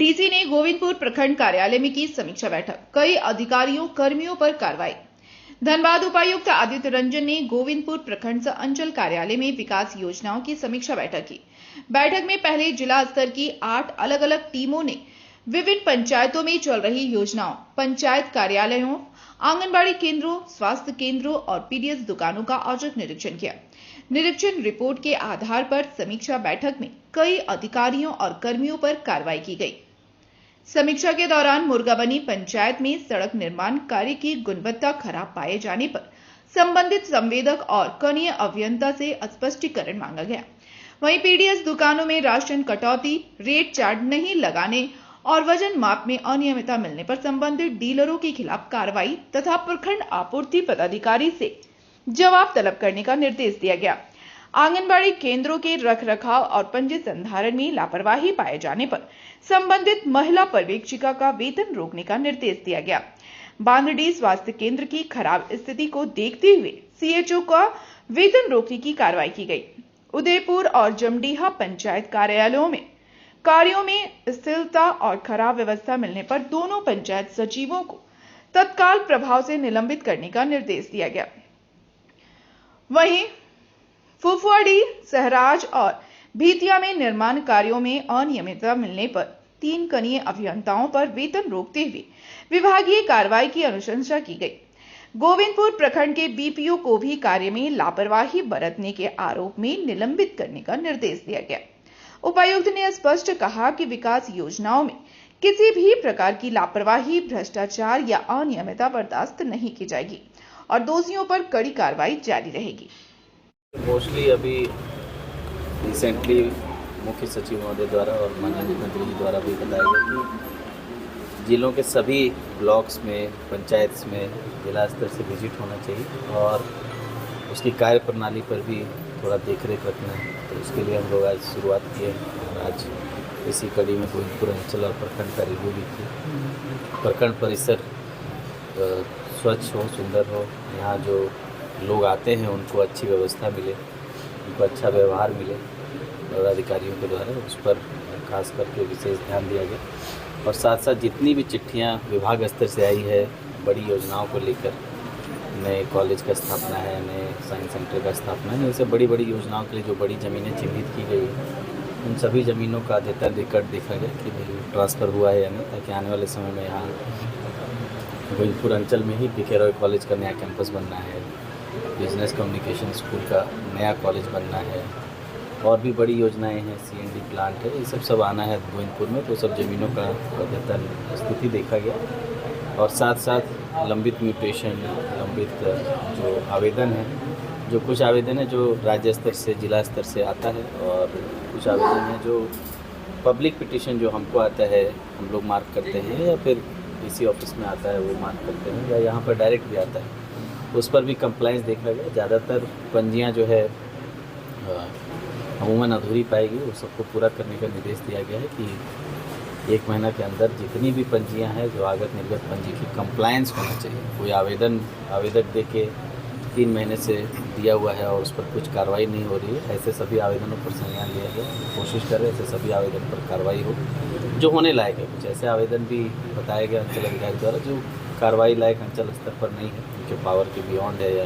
DC ने गोविंदपुर प्रखंड कार्यालय में की समीक्षा बैठक। कई अधिकारियों कर्मियों पर कार्रवाई। धनबाद उपायुक्त आदित्य रंजन ने गोविंदपुर प्रखंड अंचल कार्यालय में विकास योजनाओं की समीक्षा बैठक की। बैठक में पहले जिला स्तर की 8 अलग अलग टीमों ने विभिन्न पंचायतों में चल रही योजनाओं, पंचायत कार्यालयों, आंगनबाड़ी केंद्रों, स्वास्थ्य केंद्रों और पीडीएस दुकानों का औचक निरीक्षण किया। निरीक्षण रिपोर्ट के आधार पर समीक्षा बैठक में कई अधिकारियों और कर्मियों पर कार्रवाई की गई। समीक्षा के दौरान मुर्गाबनी पंचायत में सड़क निर्माण कार्य की गुणवत्ता खराब पाए जाने पर संबंधित संवेदक और कनीय अभियंता से स्पष्टीकरण मांगा गया। वहीं पीडीएस दुकानों में राशन कटौती, रेट चार्ट नहीं लगाने और वजन माप में अनियमितता मिलने पर संबंधित डीलरों के खिलाफ कार्रवाई तथा प्रखंड आपूर्ति पदाधिकारी से जवाब तलब करने का निर्देश दिया गया। आंगनबाड़ी केंद्रों के रखरखाव और पंजी संधारण में लापरवाही पाए जाने पर संबंधित महिला पर्यवेक्षिका का वेतन रोकने का निर्देश दिया गया। बांदडी स्वास्थ्य केंद्र की खराब स्थिति को देखते हुए सीएचओ का वेतन रोकने की कार्रवाई की गई। उदयपुर और जमडीहा पंचायत कार्यालयों में कार्यों में स्थिरता और खराब व्यवस्था मिलने पर दोनों पंचायत सचिवों को तत्काल प्रभाव से निलंबित करने का निर्देश दिया गया। वहीं फुफवाड़ी, सहराज और भीतिया में निर्माण कार्यों में अनियमितता मिलने पर 3 कनीय अभियंताओं पर वेतन रोकते हुए विभागीय कार्रवाई की अनुशंसा की गई। गोविंदपुर प्रखंड के बीपीओ को भी कार्य में लापरवाही बरतने के आरोप में निलंबित करने का निर्देश दिया गया। उपायुक्त ने स्पष्ट कहा कि विकास योजनाओं में किसी भी प्रकार की लापरवाही, भ्रष्टाचार या अनियमितता बर्दाश्त नहीं की जाएगी और दोषियों पर कड़ी कार्रवाई जारी रहेगी। मोस्टली अभी रिसेंटली मुख्य सचिव महोदय द्वारा और माननीय मुख्यमंत्री जी द्वारा भी बताया गया कि जिलों के सभी ब्लॉक्स में, पंचायत में जिला स्तर से विजिट होना चाहिए और उसकी कार्य प्रणाली पर भी थोड़ा देखरेख रखना है। तो उसके लिए हम लोग आज शुरुआत किए और आज इसी कड़ी में गोविंदपुर अंचल और प्रखंड का रिव्यू भी किया। प्रखंड परिसर स्वच्छ हो, सुंदर हो, यहाँ जो लोग आते हैं उनको अच्छी व्यवस्था मिले, उनको अच्छा व्यवहार मिले और अधिकारियों के द्वारा उस पर खास करके विशेष ध्यान दिया गया। और साथ साथ जितनी भी चिट्ठियाँ विभाग स्तर से आई है बड़ी योजनाओं को लेकर, नए कॉलेज का स्थापना है, नए साइंस सेंटर का स्थापना है, ऐसे बड़ी बड़ी योजनाओं के लिए जो बड़ी ज़मीनें चिन्हित की गई है उन सभी ज़मीनों का अद्यतन रिकॉर्ड देखा गया कि भाई ट्रांसफ़र हुआ है या नहीं, ताकि आने वाले समय में यहाँ गोविंदपुर अंचल में ही पीके रॉय कॉलेज का नया कैंपस बनना है, बिजनेस कम्युनिकेशन स्कूल का नया कॉलेज बनना है और भी बड़ी योजनाएं हैं, सीएनडी प्लांट है, ये सब आना है गोविंदपुर में। तो सब ज़मीनों का अद्यतन स्थिति देखा गया और साथ साथ लंबित म्यूटेशन, लंबित जो आवेदन है, जो कुछ आवेदन है जो राज्य स्तर से, जिला स्तर से आता है और कुछ आवेदन है जो पब्लिक पिटिशन जो हमको आता है, हम लोग मार्क करते हैं या फिर डीसी ऑफिस में आता है वो मार्क करते हैं या यहाँ पर डायरेक्ट भी आता है, उस पर भी कंप्लाइंस देखा गया। ज़्यादातर पंजियाँ जो है अमूमन अधूरी पाएगी, वो सबको पूरा करने का निर्देश दिया गया है कि 1 महीना के अंदर जितनी भी पंजियाँ हैं जो आगत निर्गत पंजी की कंप्लायंस होना चाहिए। कोई आवेदक दे के 3 महीने से दिया हुआ है और उस पर कुछ कार्रवाई नहीं हो रही है, ऐसे सभी आवेदनों पर संज्ञान लिया गया। कोशिश कर रहे हैं ऐसे सभी आवेदन पर कार्रवाई हो जो होने लायक है। कुछ ऐसे आवेदन भी बताया गया अंचल अधिकारी द्वारा जो कार्रवाई लायक अंचल स्तर पर नहीं है, उनके पावर के बियॉन्ड है या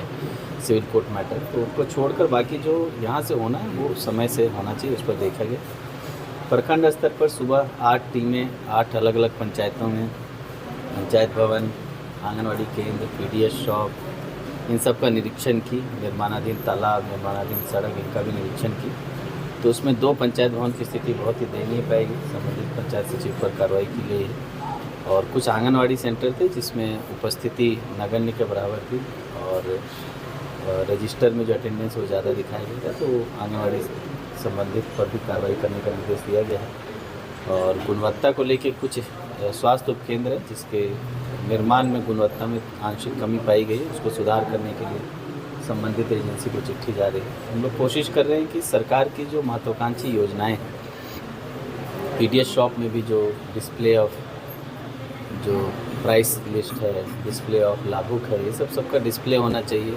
सिविल कोर्ट मैटर, तो उनको छोड़कर बाकी जो यहाँ से होना है वो समय से होना चाहिए, उस पर देखा गया। प्रखंड स्तर पर सुबह 8 टीमें 8 अलग अलग पंचायतों में पंचायत भवन, आंगनवाड़ी केंद्र, पीडीएस शॉप, इन सब का निरीक्षण की। निर्माणाधीन तालाब, निर्माणाधीन सड़क, इनका भी निरीक्षण की। तो उसमें 2 पंचायत भवन की स्थिति बहुत ही दयनीय पाएगी। संबंधित पंचायत सचिव पर कार्रवाई की गई है और कुछ आंगनवाड़ी सेंटर थे जिसमें उपस्थिति नगण्य के बराबर थी और रजिस्टर में जो अटेंडेंस वो ज़्यादा दिखाया गया था, तो आंगनवाड़ी संबंधित पर भी कार्रवाई करने का निर्देश दिया गया है। और गुणवत्ता को लेकर कुछ स्वास्थ्य उपकेंद्र है जिसके निर्माण में गुणवत्ता में आंशिक कमी पाई गई है, उसको सुधार करने के लिए संबंधित एजेंसी को चिट्ठी जा रही है। हम लोग कोशिश कर रहे हैं कि सरकार की जो महत्वाकांक्षी योजनाएं हैं, पीडीएस शॉप में भी जो डिस्प्ले ऑफ जो प्राइस लिस्ट है, डिस्प्ले ऑफ लाभुक है, ये सबका डिस्प्ले होना चाहिए।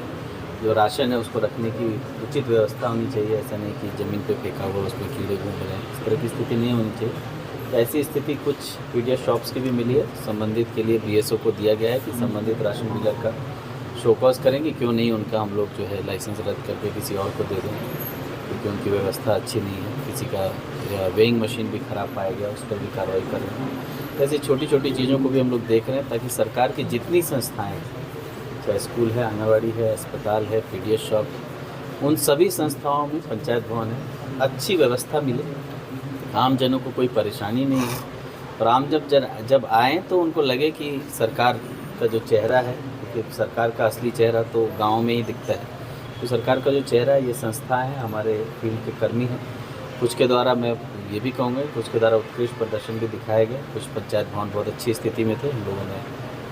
जो राशन है उसको रखने की उचित व्यवस्था होनी चाहिए। ऐसा नहीं कि ज़मीन पे फेंका हुआ उस पर कीड़े घूम रहे हैं, इस तरह की स्थिति नहीं होनी चाहिए। ऐसी स्थिति कुछ पीडीएस शॉप्स की भी मिली है। संबंधित के लिए बीएसओ को दिया गया है कि संबंधित राशन डीलर का शोकॉज करेंगे, क्यों नहीं उनका हम लोग जो है लाइसेंस रद्द करके किसी और को दे देंगे, क्योंकि उनकी व्यवस्था अच्छी नहीं है। किसी का वेइंग मशीन भी ख़राब पाया गया, उस पर भी कार्रवाई कर रहे हैं। ऐसी छोटी छोटी चीज़ों को भी हम लोग देख रहे हैं ताकि सरकार की जितनी संस्थाएँ, चाहे स्कूल है, आंगनबाड़ी है, अस्पताल है, पीडीएस शॉप, उन सभी संस्थाओं में, पंचायत भवन है, अच्छी व्यवस्था मिले, आम जनों को कोई परेशानी नहीं है। और आम जब आएँ तो उनको लगे कि सरकार का जो चेहरा है, क्योंकि सरकार का असली चेहरा तो गाँव में ही दिखता है, तो सरकार का जो चेहरा है ये संस्था है, हमारे फील्ड के कर्मी हैं। कुछ के द्वारा मैं ये भी कहूँगा, कुछ के द्वारा उत्कृष्ट प्रदर्शन भी दिखाया गया। कुछ पंचायत भवन बहुत अच्छी स्थिति में थे, हम लोगों ने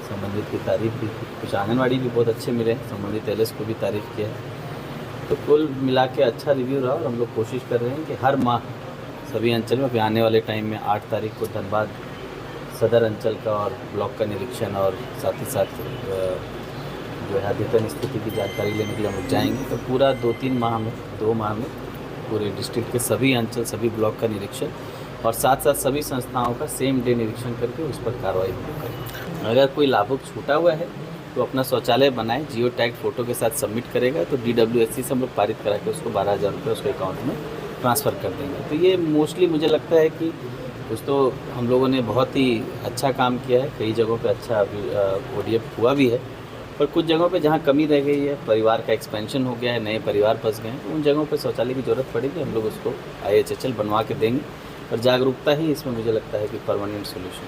संबंधित की तारीफ़ भी की। कुछ आंगनबाड़ी भी बहुत अच्छे मिले, संबंधित एलएस को भी तारीफ़ किया। तो कुल मिला के अच्छा रिव्यू रहा और हम लोग कोशिश कर रहे हैं कि हर माह सभी अंचल में, अभी आने वाले टाइम में 8 तारीख को धनबाद सदर अंचल का और ब्लॉक का निरीक्षण और साथ ही साथ जो है अद्यतन स्थिति की जानकारी लेने के लिए हम लोग जाएंगे। तो पूरा 2 माह में पूरे डिस्ट्रिक्ट के सभी अंचल, सभी ब्लॉक का निरीक्षण और साथ साथ सभी संस्थाओं का सेम डे निरीक्षण करके उस पर कार्रवाई करेंगे। अगर कोई लाभुक छूटा हुआ है तो अपना शौचालय बनाए, जियो टैग फोटो के साथ सबमिट करेगा तो DWSC से हम लोग पारित करा के उसको 12,000 रुपये उसके अकाउंट में ट्रांसफ़र कर देंगे। तो ये मोस्टली मुझे लगता है कि कुछ तो हम लोगों ने बहुत ही अच्छा काम किया है, कई जगहों पे अच्छा ODF हुआ भी है, पर कुछ जगहों पे जहाँ कमी रह गई है, परिवार का एक्सपेंशन हो गया है, नए परिवार फंस गए हैं, तो उन जगहों पे शौचालय की ज़रूरत पड़ेगी, हम लोग उसको IHHL बनवा के देंगे। और जागरूकता ही इसमें मुझे लगता है कि परमानेंट सोल्यूशन।